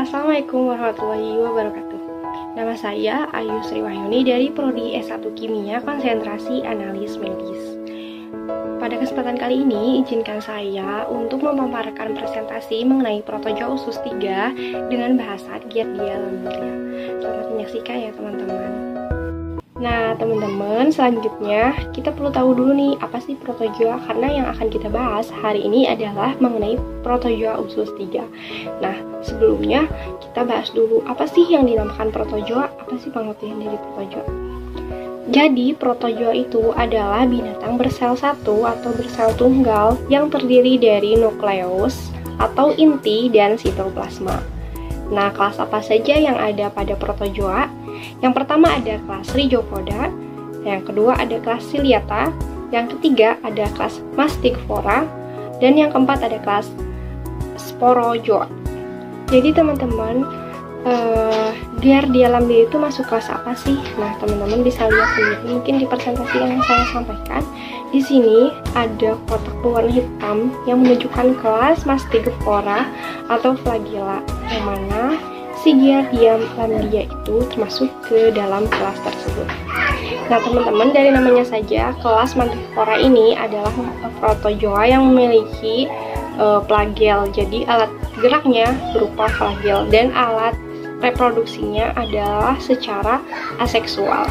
Assalamualaikum warahmatullahi wabarakatuh. Nama saya Ayu Sri Wahyuni dari Prodi S1 Kimia Konsentrasi Analis Medis. Pada kesempatan kali ini, izinkan saya untuk memaparkan presentasi mengenai protozoa usus 3 dengan bahasa Giardia lamblia. Selamat menyaksikan ya teman-teman. Nah teman-teman, selanjutnya kita perlu tahu dulu nih apa sih protozoa, karena yang akan kita bahas hari ini adalah mengenai protozoa usus 3. Nah sebelumnya kita bahas dulu apa sih yang dinamakan protozoa, apa sih pengertian dari protozoa. Jadi protozoa itu adalah binatang bersel satu atau bersel tunggal yang terdiri dari nukleus atau inti dan sitoplasma. Nah, kelas apa saja yang ada pada protozoa? Yang pertama ada kelas Rhizopoda, yang kedua ada kelas Ciliata, yang ketiga ada kelas Mastitifora, dan yang keempat ada kelas Sporozoa. Jadi teman-teman, Giardia lamblia itu masuk kelas apa sih? Nah, teman-teman bisa lihat sendiri mungkin di presentasi yang saya sampaikan. Di sini ada kotak berwarna hitam yang menunjukkan kelas Mastitifora atau flagella, yang mana si Giardia lamblia itu termasuk ke dalam kelas tersebut. Nah, teman-teman, dari namanya saja kelas Mastitifora ini adalah protozoa yang memiliki flagel. Jadi alat geraknya berupa flagel dan alat reproduksinya adalah secara aseksual.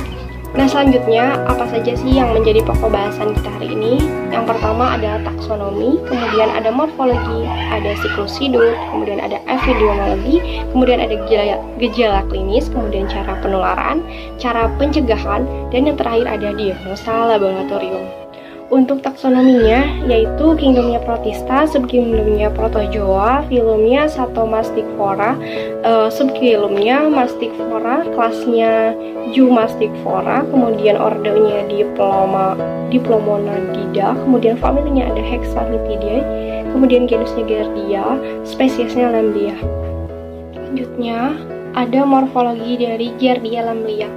Nah, selanjutnya apa saja sih yang menjadi pokok bahasan kita hari ini? Yang pertama adalah taksonomi, kemudian ada morfologi, ada siklus hidup, kemudian ada epidemiologi, kemudian ada gejala klinis, kemudian cara penularan, cara pencegahan, dan yang terakhir ada diagnosa laboratorium. Untuk taksonominya yaitu kingdomnya Protista, subkingdomnya Protozoa, filumnya Satomastitifora, subfilumnya Mastitifora, kelasnya Zoomastitifora, kemudian ordernya Diplomonadida, kemudian familinya ada Hexamythidae, kemudian genusnya Giardia, spesiesnya Lamblia. Selanjutnya ada morfologi dari Giardia lamblia.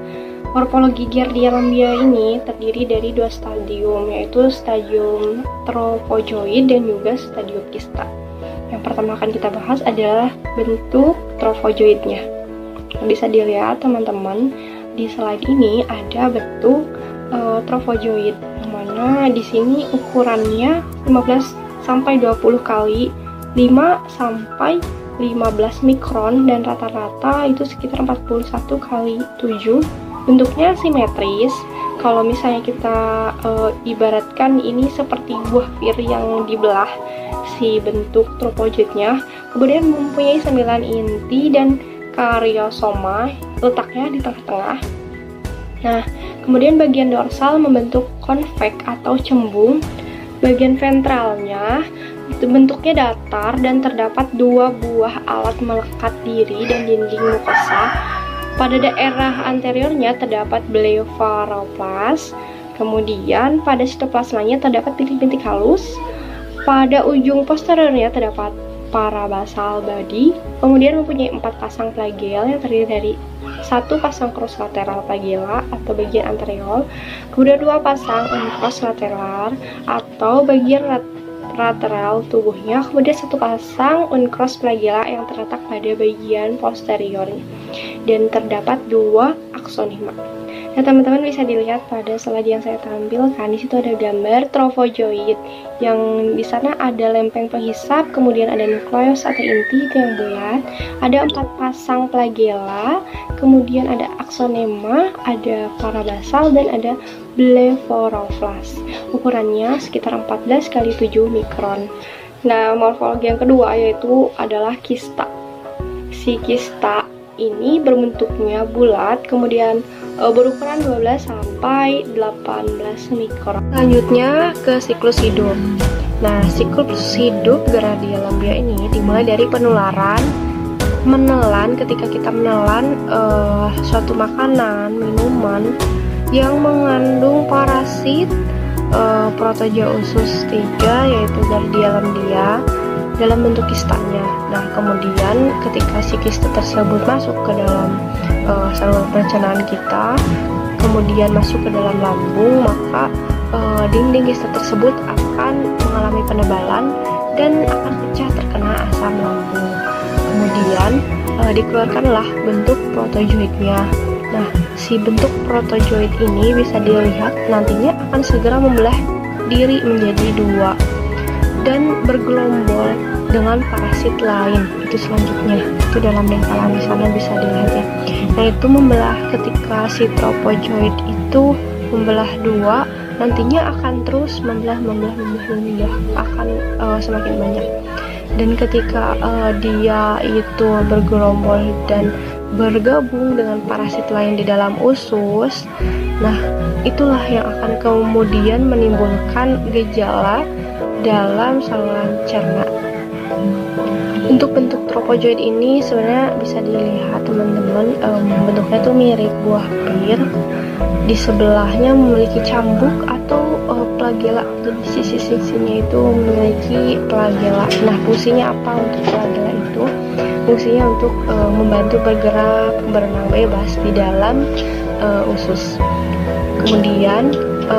Morfologi Giardia lamblia ini terdiri dari dua stadium, yaitu stadium trofozoid dan juga stadium kista. Yang pertama akan kita bahas adalah bentuk trofozoidnya. Bisa dilihat teman-teman, di slide ini ada bentuk trofozoid, yang mana di sini ukurannya 15 sampai 20 kali 5 sampai 15 mikron dan rata-rata itu sekitar 41 kali 7. Bentuknya simetris. Kalau misalnya kita ibaratkan ini seperti buah pir yang dibelah si bentuk trofozoidnya, kemudian mempunyai 9 inti dan karyosoma letaknya di tengah-tengah. Nah, kemudian bagian dorsal membentuk konveks atau cembung. Bagian ventralnya itu bentuknya datar dan terdapat 2 buah alat melekat diri dan dinding mukosa. Pada daerah anteriornya terdapat blefaroplas, kemudian pada sitoplasmanya terdapat bintik-bintik halus, pada ujung posteriornya terdapat parabasal body, kemudian mempunyai 4 pasang flagel yang terdiri dari 1 pasang cross lateral flagella atau bagian anterior, kemudian 2 pasang uncross lateral atau bagian lateral tubuhnya, kemudian 1 pasang uncross flagella yang terletak pada bagian posteriornya, dan terdapat 2 aksonema. Nah, teman-teman bisa dilihat pada slide yang saya tampilkan. Di situ ada gambar trofozoid yang di sana ada lempeng penghisap, kemudian ada nukleus atau inti itu yang bulat, ada 4 pasang flagella, kemudian ada aksonema, ada parabasal, dan ada blefaroplas. Ukurannya sekitar 14 kali 7 mikron. Nah, morfologi yang kedua yaitu adalah kista. Si kista ini berbentuknya bulat, kemudian berukuran 12 sampai 18 mikron. Selanjutnya ke siklus hidup. Nah, siklus hidup Giardia lamblia ini dimulai dari penularan, menelan. Ketika kita menelan suatu makanan, minuman yang mengandung parasit protozoa usus 3 yaitu Giardia lamblia dalam bentuk kistanya. Nah, kemudian ketika si kista tersebut masuk ke dalam saluran pencernaan kita, kemudian masuk ke dalam lambung, maka dinding kista tersebut akan mengalami penebalan dan akan pecah terkena asam lambung. kemudian dikeluarkanlah bentuk protozoidnya. Nah, si bentuk protozoid ini bisa dilihat nantinya akan segera membelah diri menjadi dua dan bergelombol dengan parasit lain. Itu selanjutnya, itu dalam dengkalan di sana bisa dilihat ya. Nah, itu membelah ketika si tropozoid itu membelah dua, nantinya akan terus membelah akan semakin banyak. Dan ketika dia itu bergerombol dan bergabung dengan parasit lain di dalam usus, nah itulah yang akan kemudian menimbulkan gejala dalam saluran cerna. Untuk bentuk tropozoid ini sebenarnya bisa dilihat teman-teman, bentuknya tuh mirip buah pir. Di sebelahnya memiliki cambuk atau flagela. Jadi sisi-sisinya itu memiliki flagela. Nah, fungsinya apa untuk flagela itu? Fungsinya untuk membantu bergerak, berenang bebas di dalam usus. Kemudian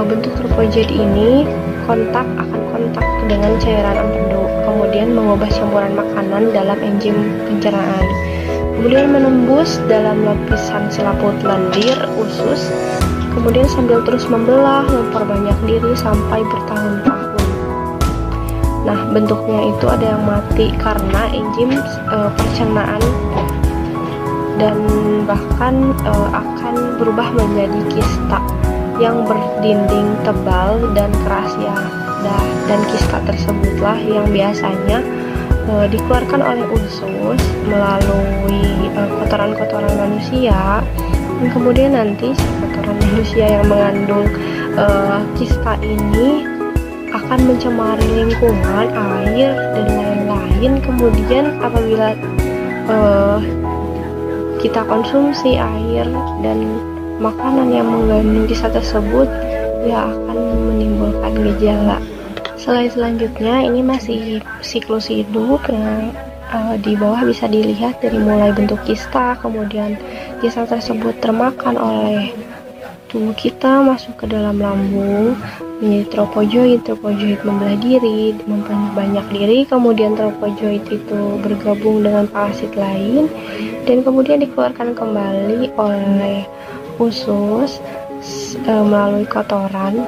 bentuk tropozoid ini akan kontak dengan cairan empedu, kemudian mengubah campuran makanan dalam enzim pencernaan, kemudian menembus dalam lapisan selaput lendir usus, kemudian sambil terus membelah, memperbanyak diri sampai bertahun-tahun. Nah, bentuknya itu ada yang mati karena enzim pencernaan dan bahkan akan berubah menjadi kista yang berdinding tebal dan keras ya. Dan kista tersebutlah yang biasanya dikeluarkan oleh usus melalui kotoran-kotoran manusia. Dan kemudian nanti kotoran manusia yang mengandung kista ini akan mencemari lingkungan, air, dan lain-lain. Kemudian apabila kita konsumsi air dan makanan yang mengandung kista tersebut, ya akan menimbulkan gejala. Selanjutnya ini masih siklus hidup yang di bawah bisa dilihat dari mulai bentuk kista, kemudian kista tersebut termakan oleh tubuh kita, masuk ke dalam lambung menjadi tropozoid membelah diri, memperbanyak diri, kemudian tropozoid itu bergabung dengan parasit lain dan kemudian dikeluarkan kembali oleh usus melalui kotoran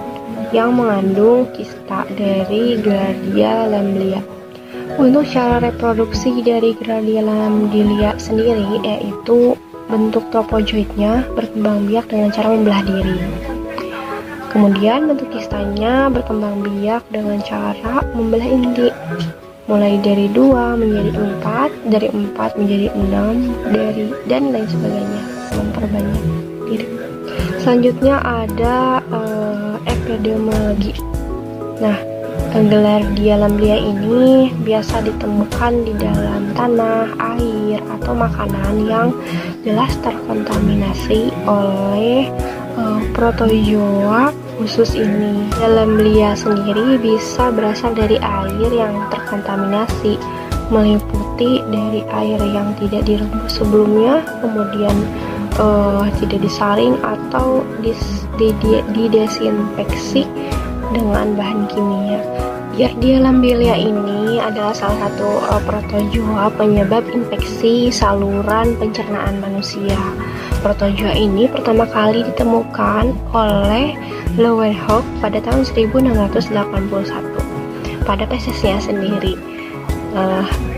yang mengandung kista dari Giardia lamblia. Untuk cara reproduksi dari Giardia lamblia sendiri, yaitu bentuk tropozoidnya berkembang biak dengan cara membelah diri. Kemudian bentuk kistanya berkembang biak dengan cara membelah inti, mulai dari 2 menjadi 4, dari 4 menjadi 6, dan lain sebagainya, memperbanyak diri. Selanjutnya ada epidemiologi. Nah, Giardia lamblia ini biasa ditemukan di dalam tanah, air, atau makanan yang jelas terkontaminasi oleh protozoa khusus ini. Lamblia sendiri bisa berasal dari air yang terkontaminasi, meliputi dari air yang tidak direbus sebelumnya, kemudian tidak disaring atau didesinfeksi dengan bahan kimia. Giardia lamblia ini adalah salah satu protozoa penyebab infeksi saluran pencernaan manusia. Protozoa ini pertama kali ditemukan oleh Leeuwenhoek pada tahun 1681 pada fesisnya sendiri.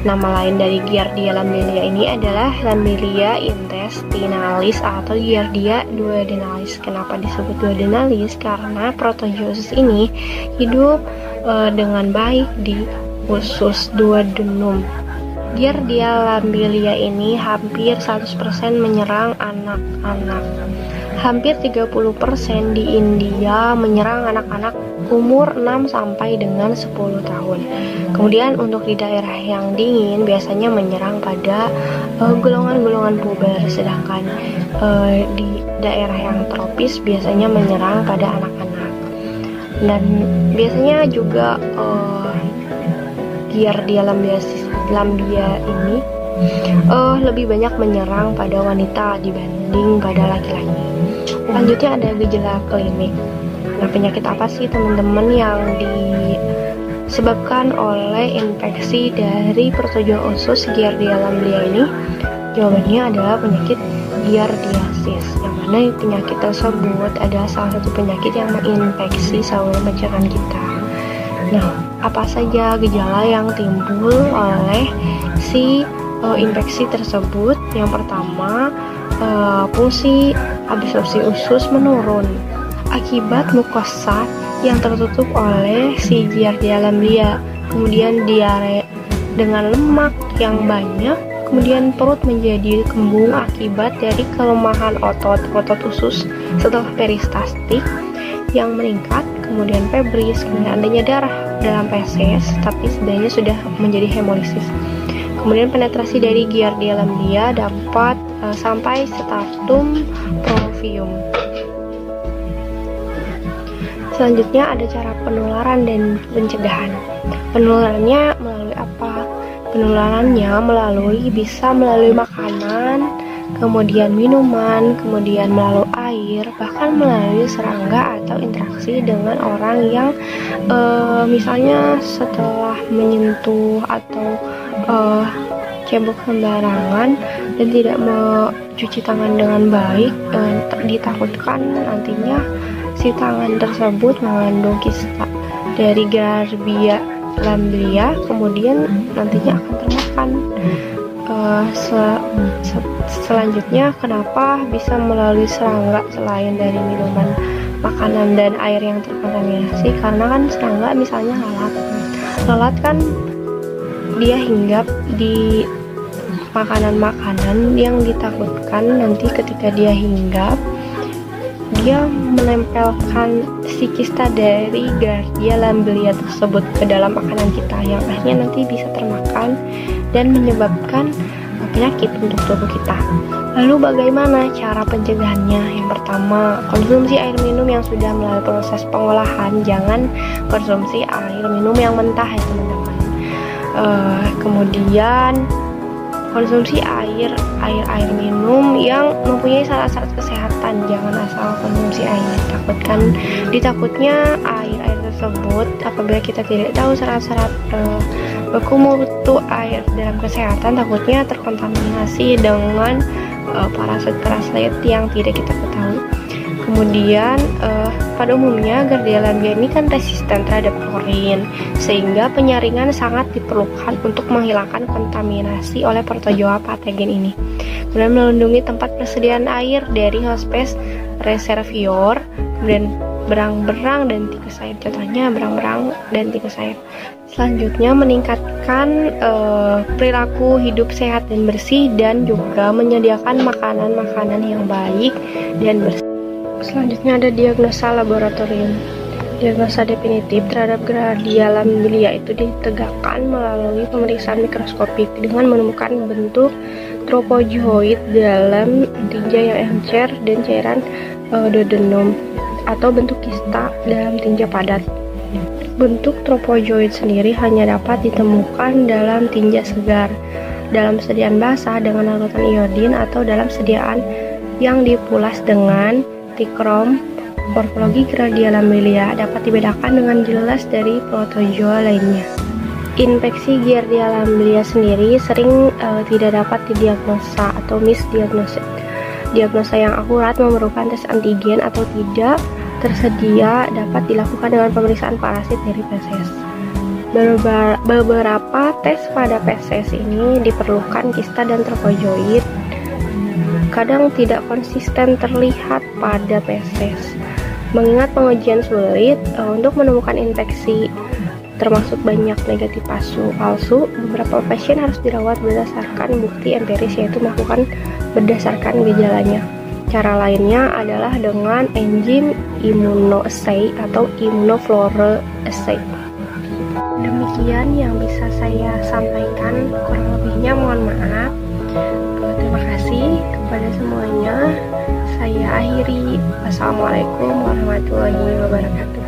Nama lain dari Giardia lamblia ini adalah Lamblia intestinalis atau Giardia duodenalis. Kenapa disebut duodenalis? Karena protozoosis ini hidup dengan baik di usus duodenum. Giardia lamblia ini hampir 100% menyerang anak-anak. Hampir 30% di India menyerang anak-anak umur 6 sampai dengan 10 tahun. Kemudian untuk di daerah yang dingin biasanya menyerang pada golongan-golongan puber, sedangkan di daerah yang tropis biasanya menyerang pada anak-anak. Dan biasanya juga Giardia lamblia ini lebih banyak menyerang pada wanita dibanding pada laki-laki. Selanjutnya ada gejala klinik. Nah, penyakit apa sih teman-teman yang disebabkan oleh infeksi dari protozoa usus Giardia lamblia ini? Jawabannya adalah penyakit giardiasis, yang mana penyakit tersebut adalah salah satu penyakit yang menginfeksi saluran pencernaan kita. Nah, apa saja gejala yang timbul oleh si infeksi tersebut? Yang pertama, fungsi absorpsi usus menurun akibat mukosa yang tertutup oleh si Giardia lamblia, kemudian diare dengan lemak yang banyak, kemudian perut menjadi kembung akibat dari kelemahan otot usus setelah peristaltik yang meningkat, kemudian febris, kemudian adanya darah dalam feses tapi sebenarnya sudah menjadi hemolisis. Kemudian penetrasi dari Giardia lamblia dapat sampai stratum provium. Selanjutnya ada cara penularan dan pencegahan. Penularannya melalui apa? Penularannya bisa melalui makanan, kemudian minuman, kemudian melalui air, bahkan melalui serangga atau interaksi dengan orang yang misalnya setelah menyentuh atau cebok sembarangan dan tidak mencuci tangan dengan baik, ditakutkan nantinya si tangan tersebut mengandung kista dari Giardia lamblia, kemudian nantinya akan termakan. Selanjutnya, kenapa bisa melalui serangga selain dari minuman, makanan, dan air yang terkontaminasi? Karena kan serangga misalnya lalat kan dia hinggap di makanan-makanan yang ditakutkan nanti ketika dia hinggap dia menempelkan si kista dari Giardia lamblia tersebut ke dalam makanan kita, yang akhirnya nanti bisa termakan dan menyebabkan penyakit untuk tubuh kita. Lalu bagaimana cara pencegahannya? Yang pertama, konsumsi air minum yang sudah melalui proses pengolahan. Jangan konsumsi air minum yang mentah ya teman-teman. Kemudian konsumsi air minum yang mempunyai syarat-syarat kesehatan. Jangan asal konsumsi air. Ditakutnya air tersebut apabila kita tidak tahu syarat-syarat baku mutu air dalam kesehatan, takutnya terkontaminasi dengan parasit-parasit yang tidak kita ketahui. Kemudian pada umumnya Giardia lamblia ini kan resisten terhadap klorin, sehingga penyaringan sangat diperlukan untuk menghilangkan kontaminasi oleh protozoa patogen ini. Kemudian melindungi tempat persediaan air dari hospes reservoir, kemudian berang-berang dan tikus air. Contohnya berang-berang dan tikus air. Selanjutnya meningkatkan perilaku hidup sehat dan bersih, dan juga menyediakan makanan-makanan yang baik dan bersih. Selanjutnya ada diagnosa laboratorium. Diagnosa definitif terhadap Giardia lamblia itu ditegakkan melalui pemeriksaan mikroskopik dengan menemukan bentuk tropozoid dalam tinja yang encer dan cairan duodenum, atau bentuk kista dalam tinja padat. Bentuk tropozoid sendiri hanya dapat ditemukan dalam tinja segar, dalam sediaan basah dengan larutan iodin, atau dalam sediaan yang dipulas dengan tikrom. Morfologi Giardia lamblia dapat dibedakan dengan jelas dari protozoa lainnya. Infeksi Giardia lamblia sendiri sering tidak dapat didiagnosa atau misdiagnosis. Diagnosa yang akurat memerlukan tes antigen atau tidak tersedia dapat dilakukan dengan pemeriksaan parasit dari feses. Beberapa tes pada feses ini diperlukan kista dan tropozoid kadang tidak konsisten terlihat pada feses. Mengingat pengujian sulit untuk menemukan infeksi termasuk banyak negatif palsu, beberapa pasien harus dirawat berdasarkan bukti empiris, yaitu melakukan berdasarkan gejalanya. Cara lainnya adalah dengan enzim immunoassay atau immunofluorescence. Demikian yang bisa saya sampaikan, kurang lebihnya mohon maaf. Terima kasih kepada semuanya. Saya akhiri. Wassalamualaikum warahmatullahi wabarakatuh.